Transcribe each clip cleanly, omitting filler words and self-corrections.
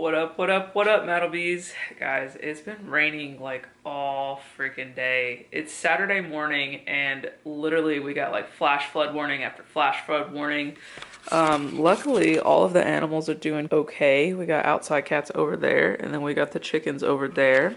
What up, what up, what up, Metalbees? Guys, it's been raining like all freaking day. It's Saturday morning and literally we got like flash flood warning after flash flood warning. Luckily, all of the animals are doing okay. We got outside cats over there and then we got the chickens over there.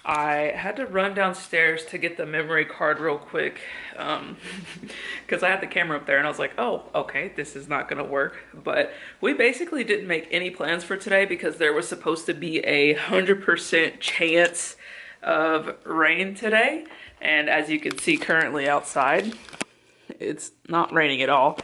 I had to run downstairs to get the memory card real quick because I had the camera up there and I was like, oh, okay, this is not gonna work. But we basically didn't make any plans for today because there was supposed to be 100% chance of rain today. And as you can see currently outside, it's not raining at all.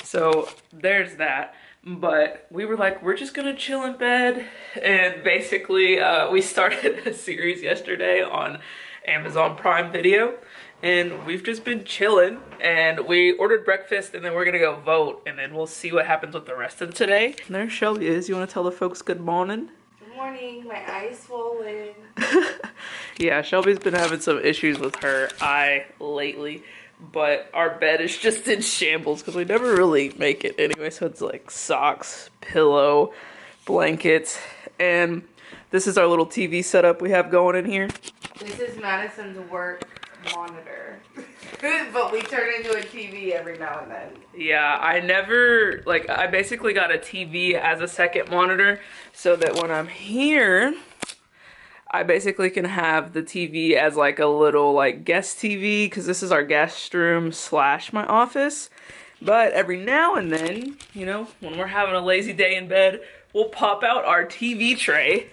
So there's that. But we were like, we're just gonna chill in bed. And basically we started a series yesterday on Amazon Prime Video and we've just been chilling and we ordered breakfast and then we're gonna go vote and then we'll see what happens with the rest of today. And there Shelby is. You wanna tell the folks good morning? Good morning, my eye's swollen. Yeah, Shelby's been having some issues with her eye lately. But our bed is just in shambles because we never really make it anyway. So it's like socks, pillow, blankets, and this is our little TV setup we have going in here. This is Madison's work monitor. But we turn into a TV every now and then. Yeah, I basically got a TV as a second monitor so that when I'm here, I basically can have the TV as like a little like guest TV because this is our guest room / my office. But every now and then, you know, when we're having a lazy day in bed, we'll pop out our TV tray,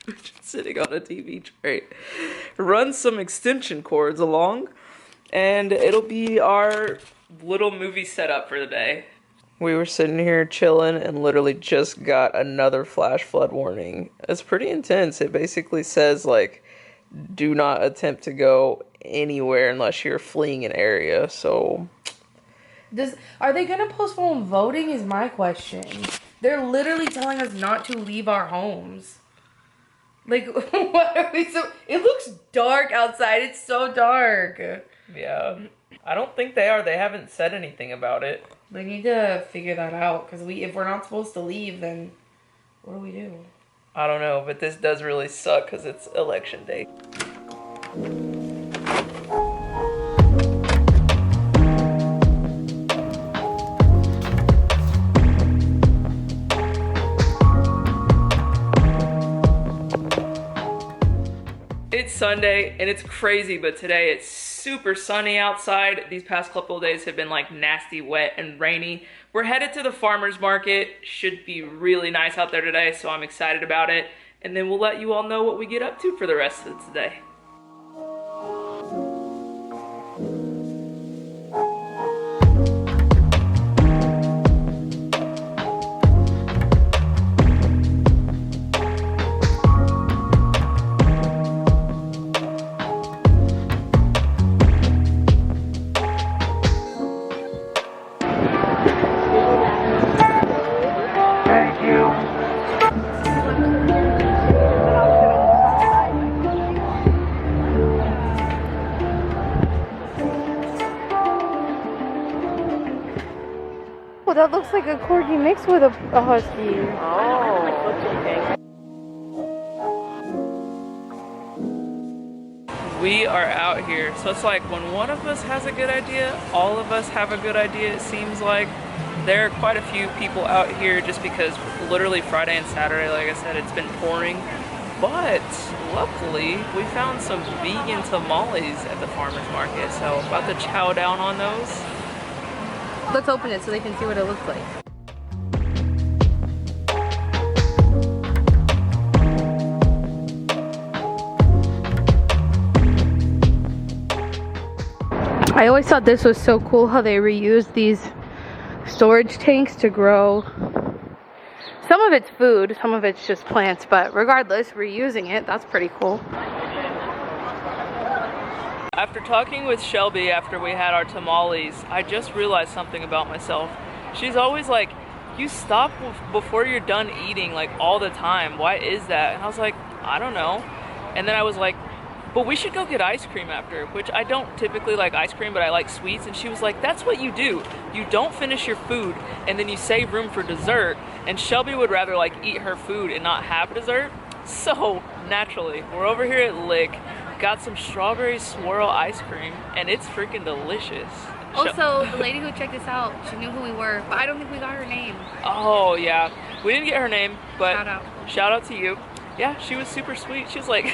which is sitting on a TV tray, run some extension cords along, and it'll be our little movie setup for the day. We were sitting here chilling and literally just got another flash flood warning. It's pretty intense. It basically says like, do not attempt to go anywhere unless you're fleeing an area. So Are they gonna postpone voting is my question. They're literally telling us not to leave our homes. Like, what are we it looks dark outside. It's so dark. Yeah. I don't think they are. They haven't said anything about it. They need to figure that out because if we're not supposed to leave, then what do we do? I don't know, but this does really suck because it's election day. It's Sunday and it's crazy, but today it's super sunny outside. These past couple of days have been like nasty, wet, and rainy. We're headed to the farmer's market. Should be really nice out there today, so I'm excited about it. And then we'll let you all know what we get up to for the rest of today. Oh, that looks like a corgi mixed with a husky. Oh. We are out here, so it's like when one of us has a good idea, all of us have a good idea. It seems like there are quite a few people out here just because literally Friday and Saturday, like I said, it's been pouring. But luckily, we found some vegan tamales at the farmer's market, so about to chow down on those. Let's open it so they can see what it looks like. I always thought this was so cool how they reuse these storage tanks to grow. Some of it's food, some of it's just plants, but regardless, reusing it, that's pretty cool. After talking with Shelby after we had our tamales, I just realized something about myself. She's always like, you stop before you're done eating like all the time. Why is that? And I was like, I don't know. And then I was like, but we should go get ice cream after, which I don't typically like ice cream, but I like sweets. And she was like, that's what you do. You don't finish your food and then you save room for dessert. And Shelby would rather like eat her food and not have dessert. So naturally, we're over here at Lick, got some strawberry swirl ice cream, and it's freaking delicious. Also, the lady who checked us out, she knew who we were, but I don't think we got her name. Oh yeah, we didn't get her name, but shout out to you. Yeah, she was super sweet. She was like,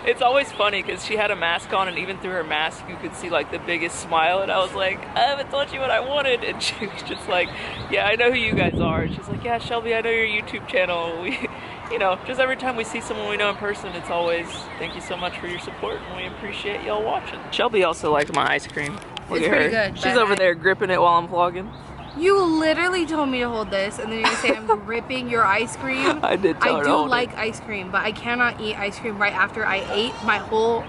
it's always funny because she had a mask on, and even through her mask you could see like the biggest smile, and I was like, I haven't told you what I wanted, and she was just like, yeah, I know who you guys are. And she's like, yeah, Shelby, I know your YouTube channel. We, you know, just every time we see someone we know in person, it's always, thank you so much for your support, and we appreciate y'all watching. Shelby also liked my ice cream. Look at her. Pretty good. She's over there gripping it while I'm vlogging. You literally told me to hold this, and then you're gonna say I'm gripping your ice cream. I did tell her to hold it. I do like ice cream, but I cannot eat ice cream right after I ate my whole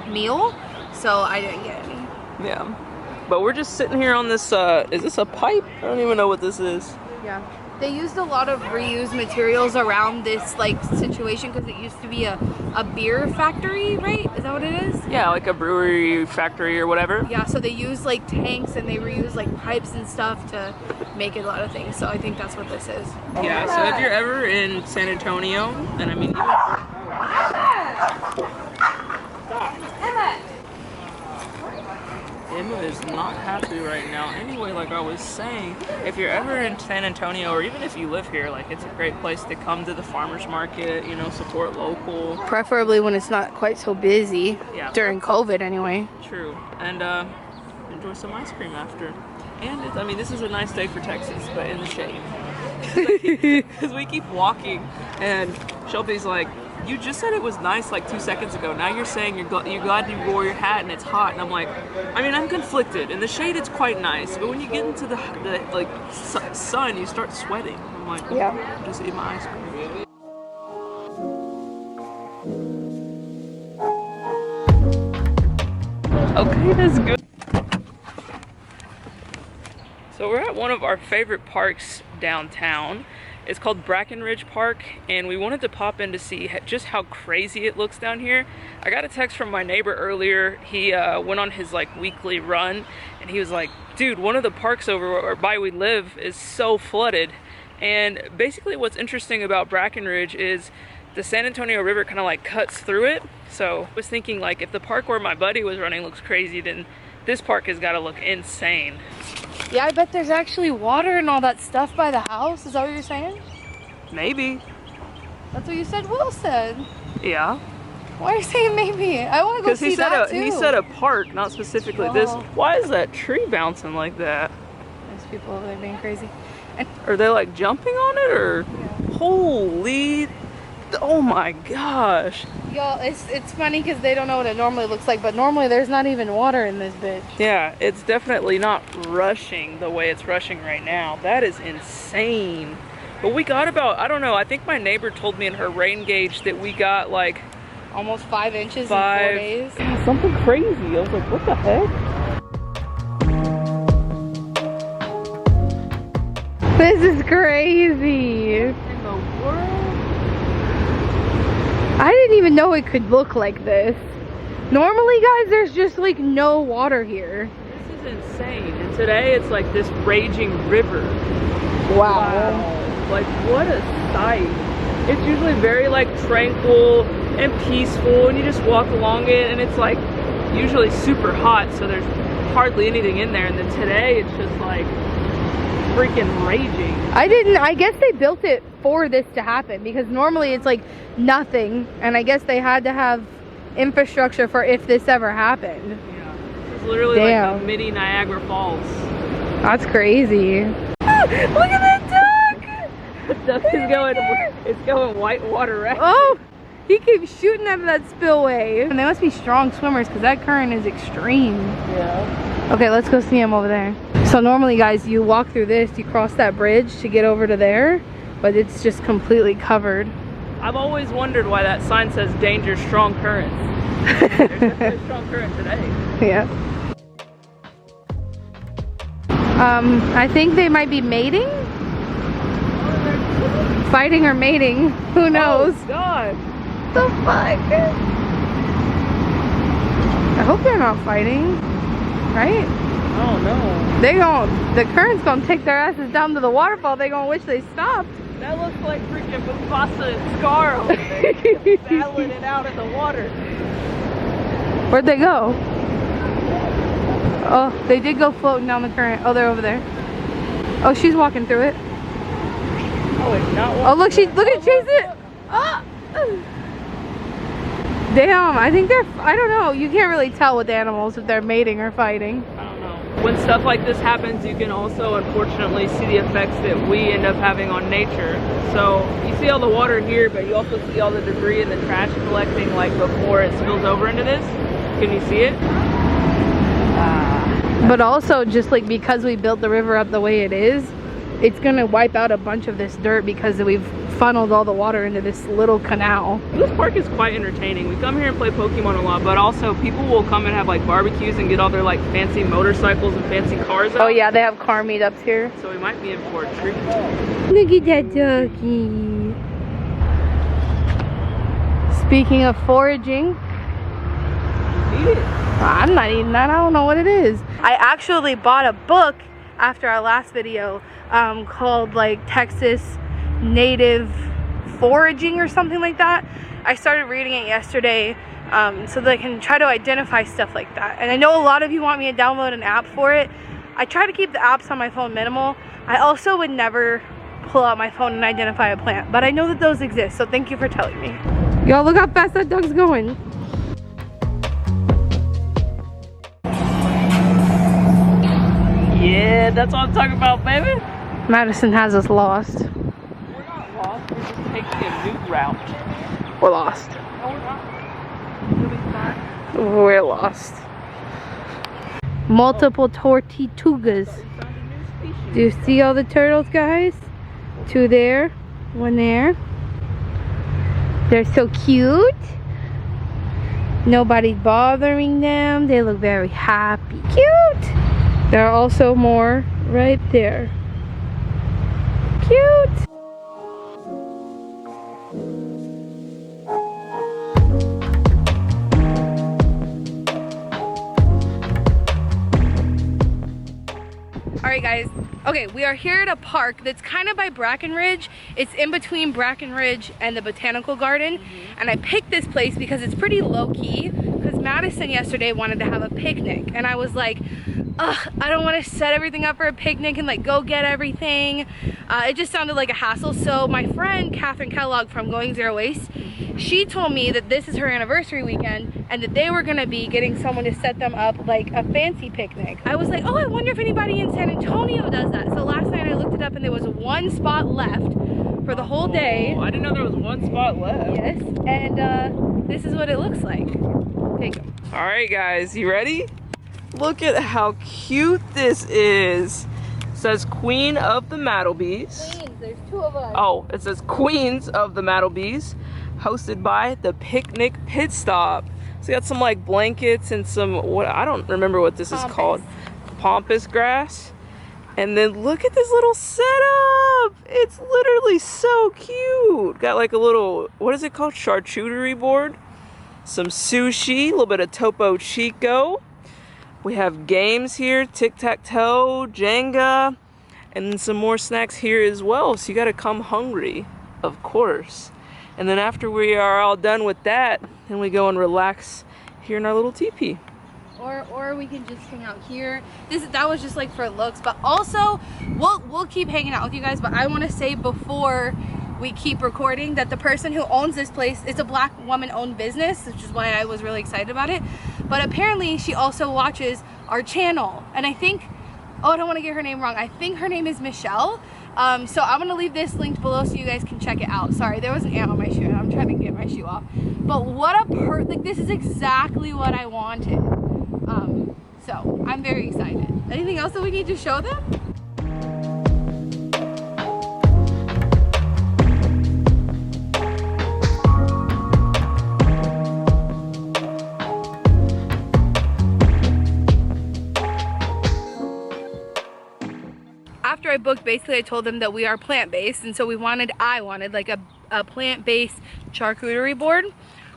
meal, so I didn't get any. Yeah, but we're just sitting here on this, is this a pipe? I don't even know what this is. Yeah. They used a lot of reused materials around this like situation because it used to be a beer factory, right? Is that what it is? Yeah, like a brewery factory or whatever. Yeah, so they use like tanks and they reuse like pipes and stuff to make a lot of things. So I think that's what this is. Yeah, so if you're ever in San Antonio, and I mean even Emma is not happy right now. Anyway, like I was saying, if you're ever in San Antonio, or even if you live here, like it's a great place to come to the farmer's market, you know, support local. Preferably when it's not quite so busy. Yeah. During COVID anyway. True. And enjoy some ice cream after. And I mean, this is a nice day for Texas, but in the shade. Because we keep walking, and Shelby's like, you just said it was nice like 2 seconds ago. Now you're saying you're glad you wore your hat and it's hot. And I'm like, I mean, I'm conflicted. In the shade, it's quite nice. But when you get into the like sun, you start sweating. I'm like, yeah, just eat my ice cream. Okay, that's good. So we're at one of our favorite parks downtown. It's called Brackenridge Park, and we wanted to pop in to see just how crazy it looks down here. I got a text from my neighbor earlier. He went on his like weekly run, and he was like, dude, one of the parks over by we live is so flooded. And basically what's interesting about Brackenridge is the San Antonio River kind of like cuts through it. So I was thinking, like, if the park where my buddy was running looks crazy, then this park has got to look insane. Yeah, I bet there's actually water and all that stuff by the house. Is that what you're saying? Maybe. That's what you said. Will said. Yeah. Why are you saying maybe? I want to go see that too. He said a park, not specifically this. Why is that tree bouncing like that? There's people over there being crazy. And are they like jumping on it, or? Yeah. Holy. Oh my gosh. Y'all, it's funny because they don't know what it normally looks like, but normally there's not even water in this bitch. Yeah, it's definitely not rushing the way it's rushing right now. That is insane. But we got about, I don't know, I think my neighbor told me in her rain gauge that we got like almost 5 inches in 4 days. Yeah, something crazy. I was like, what the heck? This is crazy. In the world? I didn't even know it could look like this. Normally, guys, there's just like no water here. This is insane. And today it's like this raging river. Wow. Like, what a sight. It's usually very like tranquil and peaceful, and you just walk along it, and it's like usually super hot, so there's hardly anything in there. And then today it's just like freaking raging. I guess they built it for this to happen, because normally it's like nothing, and I guess they had to have infrastructure for if this ever happened. Yeah, this is literally like a mini Niagara Falls. That's crazy. Look at that duck! The duck is going, it's going whitewater right. Oh, he keeps shooting out of that spillway. And they must be strong swimmers, because that current is extreme. Yeah. Okay, let's go see him over there. So normally, guys, you walk through this, you cross that bridge to get over to there, but it's just completely covered. I've always wondered why that sign says danger, strong currents. There's definitely a strong current today. Yeah. I think they might be mating? Fighting or mating, who knows? Oh, God. The fuck? I hope they're not fighting, right? I don't know. The current's gonna take their asses down to the waterfall. They gonna wish they stopped. That looks like freaking Mufasa and Scar over there. Battling it out in the water. Where'd they go? Oh, they did go floating down the current. Oh, they're over there. Oh, she's walking through it. Oh, it's not walking. Oh, look, look at chase it. Ah. Damn, I think they're, I don't know. You can't really tell with animals if they're mating or fighting. I don't know. When stuff like this happens, you can also unfortunately see the effects that we end up having on nature. So you see all the water here, but you also see all the debris and the trash collecting like before it spills over into this. Can you see it? But also just like because we built the river up the way it is, it's gonna wipe out a bunch of this dirt because we've funneled all the water into this little canal. This park is quite entertaining. We come here and play Pokemon a lot, but also people will come and have like barbecues and get all their like fancy motorcycles and fancy cars out. Oh yeah, they have car meetups here. So we might be in for a treat. Look at that doggy. Speaking of foraging, Eat it. I'm not eating that. I don't know what it is. I actually bought a book after our last video called like Texas Native Foraging or something like that. I started reading it yesterday so that I can try to identify stuff like that. And I know a lot of you want me to download an app for it. I try to keep the apps on my phone minimal. I also would never pull out my phone and identify a plant, but I know that those exist, so thank you for telling me. Y'all, look how fast that dog's going. Yeah, that's what I'm talking about, baby. Madison has us lost. We're not lost. We're just taking a new route. We're lost. No, we're not. We'll be fine. We're lost. Multiple tortugas. Do you see all the turtles, guys? Two there, one there. They're so cute. Nobody's bothering them. They look very happy. Cute. There are also more right there. Cute. Alright guys, okay, we are here at a park that's kind of by Brackenridge. It's in between Brackenridge and the Botanical Garden. And I picked this place because it's pretty low-key, because Madison yesterday wanted to have a picnic. And I was like, ugh, I don't want to set everything up for a picnic and like go get everything. It just sounded like a hassle. So my friend Catherine Kellogg from Going Zero Waste, she told me that this is her anniversary weekend and that they were gonna be getting someone to set them up like a fancy picnic. I was like, oh, I wonder if anybody in San Antonio does that. So last night I looked it up and there was one spot left for the whole day. Oh, I didn't know there was one spot left. Yes, and this is what it looks like. Take them. All right, guys, you ready? Look at how cute this is. It says Queen of the Mattlebees. Queens, there's two of us. Oh, it says Queens of the Mattlebees, hosted by the Picnic Pitstop. So you got some like blankets and some, what, I don't remember what this is called. Pampas grass. And then look at this little setup. It's literally so cute. Got like a little, what is it called? Charcuterie board. Some sushi, a little bit of Topo Chico. We have games here, tic-tac-toe, Jenga, and then some more snacks here as well. So you gotta come hungry, of course. And then after we are all done with that, then we go and relax here in our little teepee. Or we can just hang out here. That was just like for looks, but also we'll keep hanging out with you guys. But I want to say before we keep recording that the person who owns this place, it's a Black woman-owned business, which is why I was really excited about it. But apparently she also watches our channel, and I think, oh, I don't want to get her name wrong. I think her name is Michelle. So I'm gonna leave this linked below so you guys can check it out. Sorry, there was an ant on my shoe and I'm trying to get my shoe off. But what a like, this is exactly what I wanted. So I'm very excited. Anything else that we need to show them? After I booked, basically I told them that we are plant-based, and so I wanted like a a plant-based charcuterie board.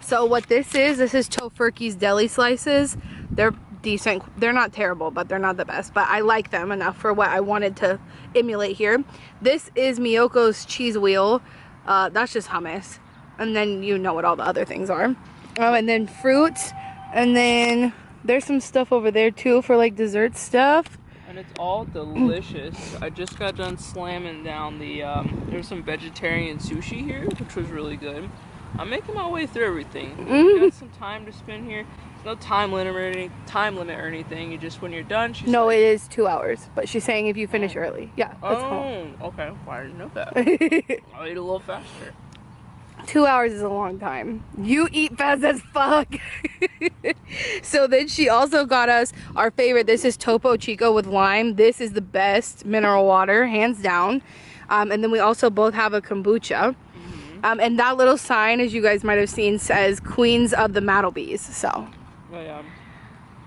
So what this is Tofurky's deli slices. They're decent. They're not terrible, but they're not the best. But I like them enough for what I wanted to emulate here. This is Miyoko's cheese wheel. That's just hummus. And then you know what all the other things are. And then fruits. And then there's some stuff over there too for like dessert stuff. And it's all delicious. I just got done slamming down the, there's some vegetarian sushi here, which was really good. I'm making my way through everything. Got some time to spend here. There's no time limit or anything. You just, when you're done, she's No, like, it is 2 hours. But she's saying if you finish early. Yeah, that's oh, okay. Well, I didn't know that. I'll eat a little faster. 2 hours is a long time. You eat fast as fuck. So then she also got us our favorite. This is Topo Chico with lime. This is the best mineral water, hands down. And then we also both have a kombucha. And that little sign, as you guys might have seen, says Queens of the Mattlebees. So. Oh, yeah.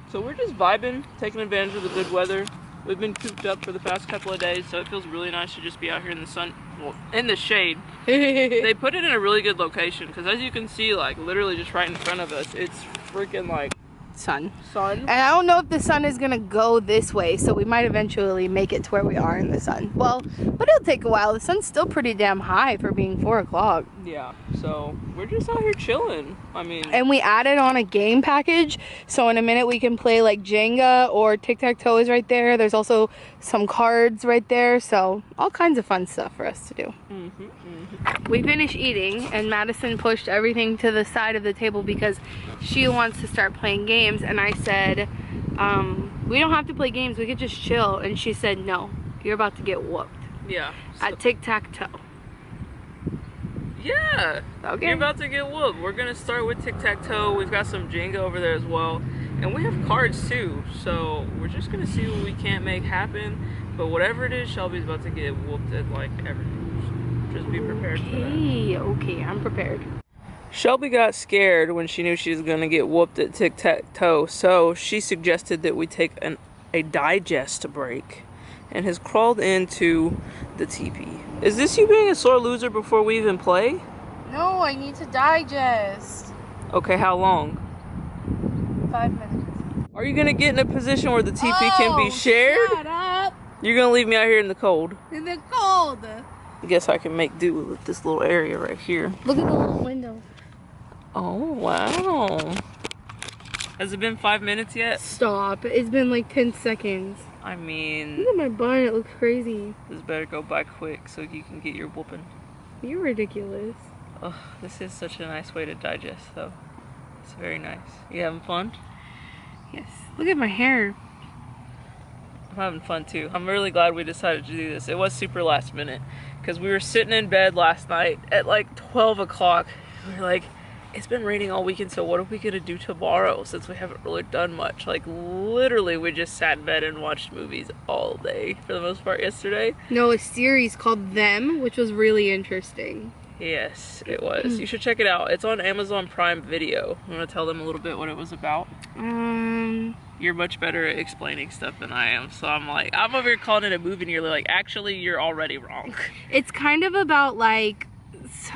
So we're just vibing, taking advantage of the good weather. We've been cooped up for the past couple of days, so it feels really nice to just be out here in the sun, well, in the shade. They put it in a really good location, because as you can see, like, literally just right in front of us, it's freaking, like, sun. And I don't know if the sun is going to go this way, so we might eventually make it to where we are in the sun. Well, but it'll take a while. The sun's still pretty damn high for being 4 o'clock. Yeah, so we're just out here chilling. I mean, and we added on a game package, so in a minute we can play like Jenga or tic-tac-toe is right there. There's also some cards right there, so all kinds of fun stuff for us to do. We finished eating and Madison pushed everything to the side of the table because she wants to start playing games, and I said we don't have to play games, we could just chill, and she said no, you're about to get whooped. Yeah, at tic-tac-toe. Yeah, okay. You're about to get whooped. We're gonna start with tic-tac-toe. We've got some Jenga over there as well, and we have cards too, so we're just gonna see what we can't make happen. But whatever it is, Shelby's about to get whooped at like everything. Just be prepared for that. Okay, I'm prepared. Shelby got scared when she knew she was gonna get whooped at tic-tac-toe, so she suggested that we take a digest break, and has crawled into the teepee. Is this you being a sore loser before we even play? No, I need to digest. Okay, how long? 5 minutes. Are you gonna get in a position where the teepee can be shared? Shut up! You're gonna leave me out here in the cold. In the cold. I guess I can make do with this little area right here. Look at the little window. Oh, wow. Has it been 5 minutes yet? Stop. It's been like 10 seconds. I mean, look at my bun, it looks crazy. This better go by quick so you can get your whooping. You're ridiculous. Oh, this is such a nice way to digest though. It's very nice. You having fun? Yes. Look at my hair. I'm having fun too. I'm really glad we decided to do this. It was super last minute because we were sitting in bed last night at like 12 o'clock. We were like, it's been raining all weekend, so what are we gonna do tomorrow since we haven't really done much? Like literally we just sat in bed and watched movies all day for the most part yesterday. No, a series called Them, which was really interesting. Yes, it was. You should check it out. It's on Amazon Prime Video. You want to tell them a little bit what it was about? You're much better at explaining stuff than I am, so I'm over here calling it a movie and you're like, actually you're already wrong. It's kind of about like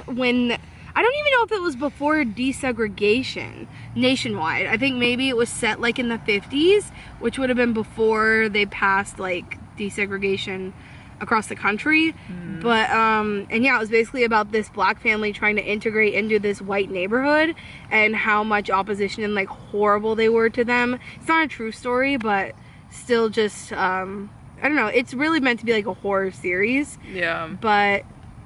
when, I don't even know if it was before desegregation nationwide. I think maybe it was set like in the 50s, which would have been before they passed like desegregation across the country. But and yeah, it was basically about this black family trying to integrate into this white neighborhood and how much opposition and like horrible they were to them. It's not a true story, but still just I don't know, it's really meant to be like a horror series. Yeah, but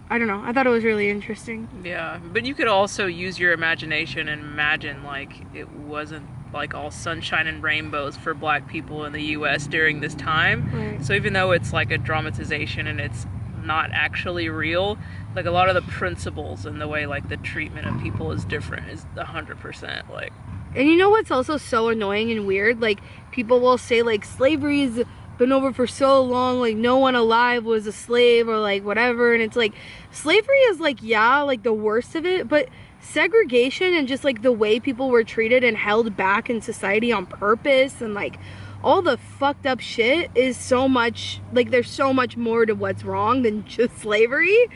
I don't know, I thought it was really interesting. Yeah, but you could also use your imagination and imagine like it wasn't like all sunshine and rainbows for black people in the US during this time. Right. So even though it's like a dramatization and it's not actually real, like a lot of the principles and the way like the treatment of people is different is 100% like. And you know what's also so annoying and weird? Like people will say like slavery's been over for so long, like no one alive was a slave or like whatever, and it's like slavery is like, yeah, like the worst of it, but segregation and just like the way people were treated and held back in society on purpose and like all the fucked up shit is so much, like there's so much more to what's wrong than just slavery.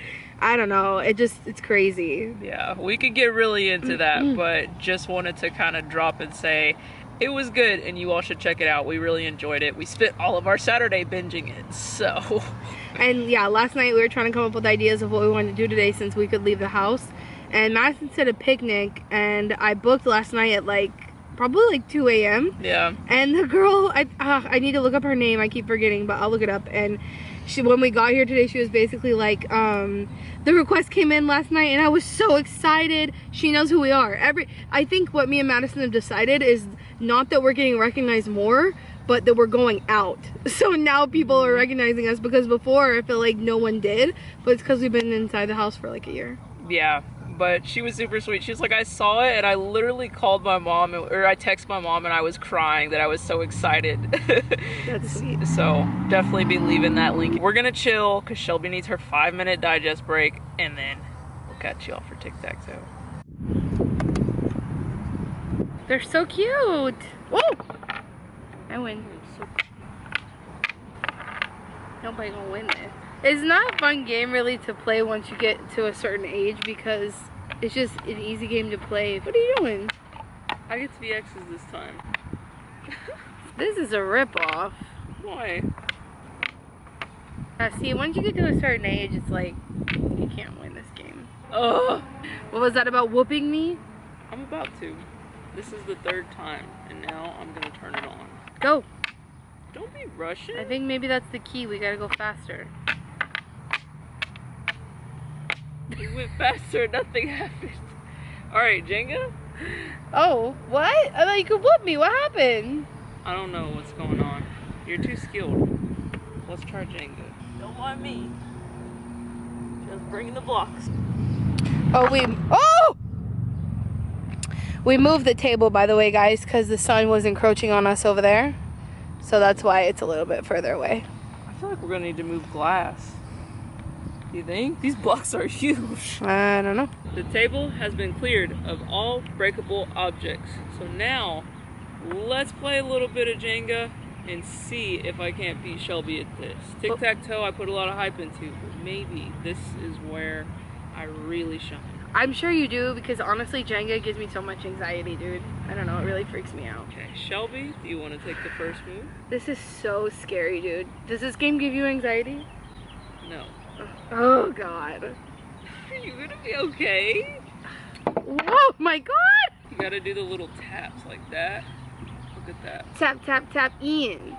I don't know. It's crazy. Yeah, we could get really into that, but just wanted to kind of drop and say it was good and you all should check it out. We really enjoyed it. We spent all of our Saturday binging it, so. And yeah, last night we were trying to come up with ideas of what we wanted to do today since we could leave the house. And Madison said a picnic, and I booked last night at like, probably like 2 a.m. Yeah. And the girl, I need to look up her name. I keep forgetting, but I'll look it up. And when we got here today, she was basically like, the request came in last night and I was so excited. She knows who we are. I think what me and Madison have decided is not that we're getting recognized more, but that we're going out. So now people are recognizing us, because before I feel like no one did, but it's because we've been inside the house for like a year. Yeah. But she was super sweet. She was like, I saw it and I literally called my mom, or I texted my mom and I was crying that I was so excited. That's sweet. So definitely be leaving that link. We're gonna chill because Shelby needs her 5-minute digest break, and then we'll catch y'all for tic-tac-toe. They're so cute. Whoa! I win. Nobody gonna win this. It's not a fun game really to play once you get to a certain age, because it's just an easy game to play. What are you doing? I get to be X's this time. This is a ripoff. Why? See, once you get to a certain age, it's like, you can't win this game. Ugh. What was that about whooping me? I'm about to. This is the 3rd time, and now I'm gonna turn it on. Go. Don't be rushing. I think maybe that's the key. We gotta go faster. We went faster, nothing happened. Alright, Jenga? Oh, what? I thought you could whoop me. What happened? I don't know what's going on. You're too skilled. Let's try Jenga. Don't mind me. Just bringing the blocks. We moved the table, by the way, guys, because the sun was encroaching on us over there. So that's why it's a little bit further away. I feel like we're gonna need to move glass. You think? These blocks are huge. I don't know. The table has been cleared of all breakable objects. So now, let's play a little bit of Jenga and see if I can't beat Shelby at this. Tic-tac-toe I put a lot of hype into, but maybe this is where I really shine. I'm sure you do, because honestly, Jenga gives me so much anxiety, dude. I don't know, it really freaks me out. Okay, Shelby, do you want to take the first move? This is so scary, dude. Does this game give you anxiety? No. Oh, God. Are you gonna be okay? Whoa, my God! You gotta do the little taps like that. Look at that. Tap, tap, tap, in.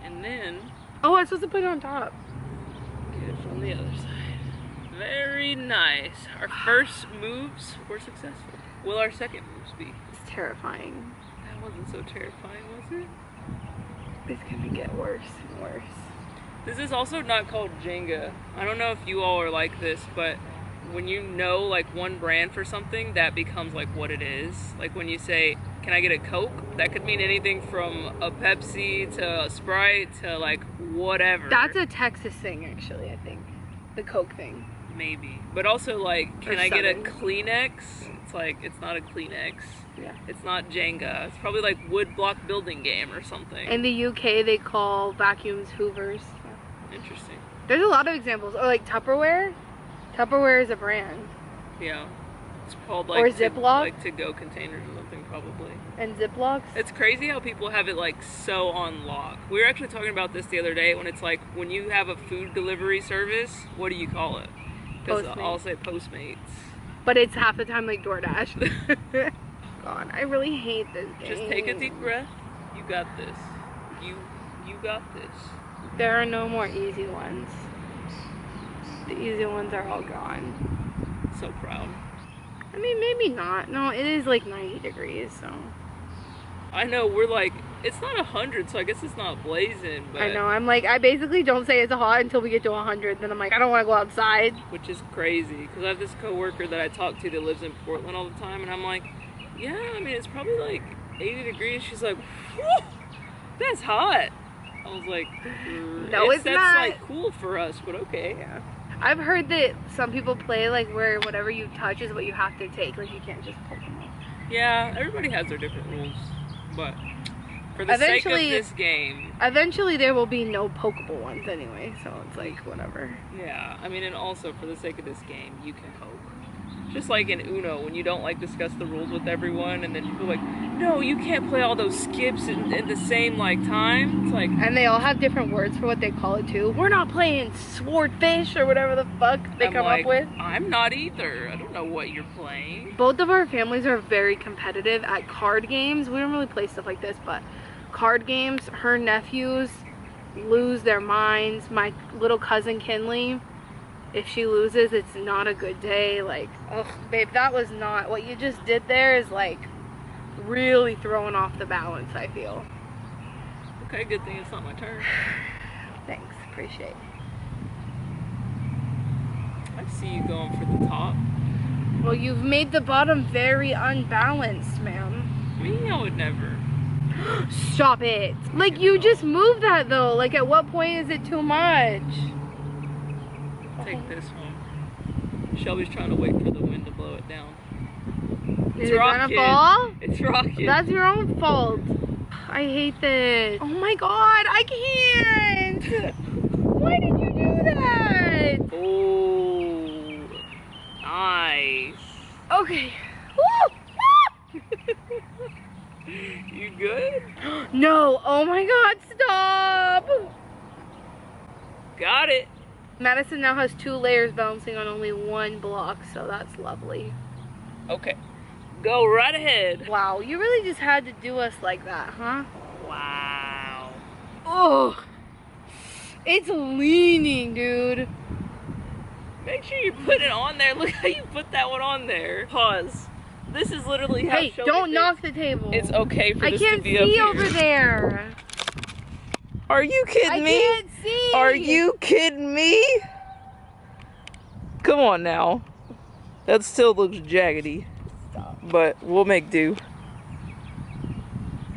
And then... Oh, I'm supposed to put it on top. Get it from the other side. Very nice. Our first moves were successful. Will our second moves be? It's terrifying. That wasn't so terrifying, was it? It's gonna get worse and worse. This is also not called Jenga. I don't know if you all are like this, but when you know like one brand for something, that becomes like what it is. Like when you say, can I get a Coke? That could mean anything from a Pepsi to a Sprite to like whatever. That's a Texas thing, actually, I think. The Coke thing. Maybe. But also like, can Or I get a Southern. Kleenex? It's like, it's not a Kleenex. Yeah. It's not Jenga. It's probably like wood block building game or something. In the UK, they call vacuums Hoovers. Interesting. There's a lot of examples. Or like Tupperware. Tupperware is a brand. Yeah. It's called like Or Ziploc. like to-go containers or something probably. And Ziplocs. It's crazy how people have it like so on lock. We were actually talking about this the other day when it's like when you have a food delivery service, what do you call it? Because Postmates. I'll say Postmates. But it's half the time like DoorDash. God, I really hate this game. Just take a deep breath. You got this. You got this. There are no more easy ones. The easy ones are all gone. So proud. I mean, maybe not. No, it is like 90 degrees, so. I know, we're like, it's not 100, so I guess it's not blazing, but... I know, I'm like, I basically don't say it's hot until we get to 100, then I'm like, I don't want to go outside. Which is crazy, because I have this coworker that I talk to that lives in Portland all the time, and I'm like, yeah, I mean, it's probably like 80 degrees. She's like, whew, that's hot. I was like, no, it's that's not. like cool for us, but okay. Yeah. I've heard that some people play like where whatever you touch is what you have to take, like you can't just pull them off. Yeah, everybody has their different rules, but For the sake of this game. Eventually there will be no pokeable ones anyway, so it's like, whatever. Yeah, I mean, and also for the sake of this game, you can hope. Just like in Uno, when you don't like discuss the rules with everyone, and then people are like, no, you can't play all those skips in the same like time. It's like, and they all have different words for what they call it too. We're not playing swordfish or whatever the fuck they come up with. I'm not either. I don't know what you're playing. Both of our families are very competitive at card games. We don't really play stuff like this, but card games. Her nephews lose their minds. My little cousin Kinley, if she loses, it's not a good day. Like, ugh, babe, that was not what you just did there. Is like really throwing off the balance, I feel. Okay, good thing it's not my turn. Thanks, appreciate it. I see you going for the top. Well, you've made the bottom very unbalanced, ma'am. Me, I would never. Stop it. Like, you just moved that though. Like, at what point is it too much? Take this one. Shelby's trying to wait for the wind to blow it down. Is it gonna fall? It's rocking. That's your own fault. I hate this. Oh my god, I can't! Why did you do that? Oh, nice. Okay. You good? No, oh my god, stop! Got it. Madison now has 2 layers bouncing on only 1 block, so that's lovely. Okay, go right ahead. Wow, you really just had to do us like that, huh? Wow. Oh, it's leaning, dude. Make sure you put it on there. Look how you put that one on there. Pause. This is literally how Hey, don't knock the table. It's okay for this to be I up can't see here. over there. Are you kidding me? I can't see. Are you kidding me? Come on now. That still looks jaggedy. Stop. But we'll make do.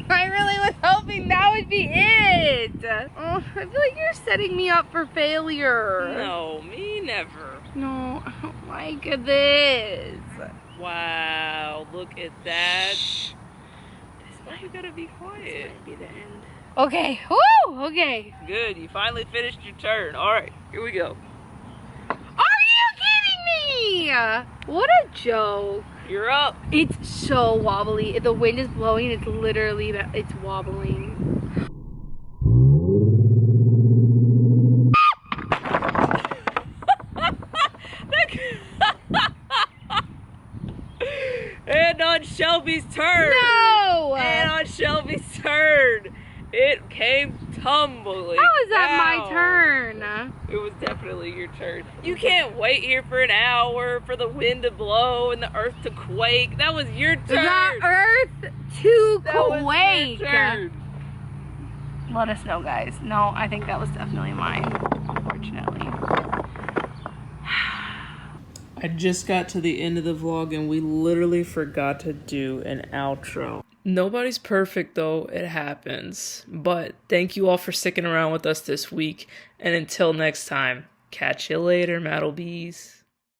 I really was hoping that would be it. Oh, I feel like you're setting me up for failure. No, me never. No, I don't like this. Wow, look at that. Why you gotta be quiet? This might be the end. Okay, woo, okay. Good, you finally finished your turn. Alright, here we go. Are you kidding me? What a joke. You're up. It's so wobbly. The wind is blowing, it's literally, it's wobbling. And on Shelby's turn. No! And on Shelby's turn, it came tumbling. How is that down. my turn? It was definitely your turn. You can't wait here for an hour for the wind to blow and the earth to quake. That was your turn. The earth to That was quake. your turn. Let us know, guys. No, I think that was definitely mine, unfortunately. I just got to the end of the vlog and we literally forgot to do an outro. Nobody's perfect though, it happens. But thank you all for sticking around with us this week. And until next time, catch you later, Maddlebees.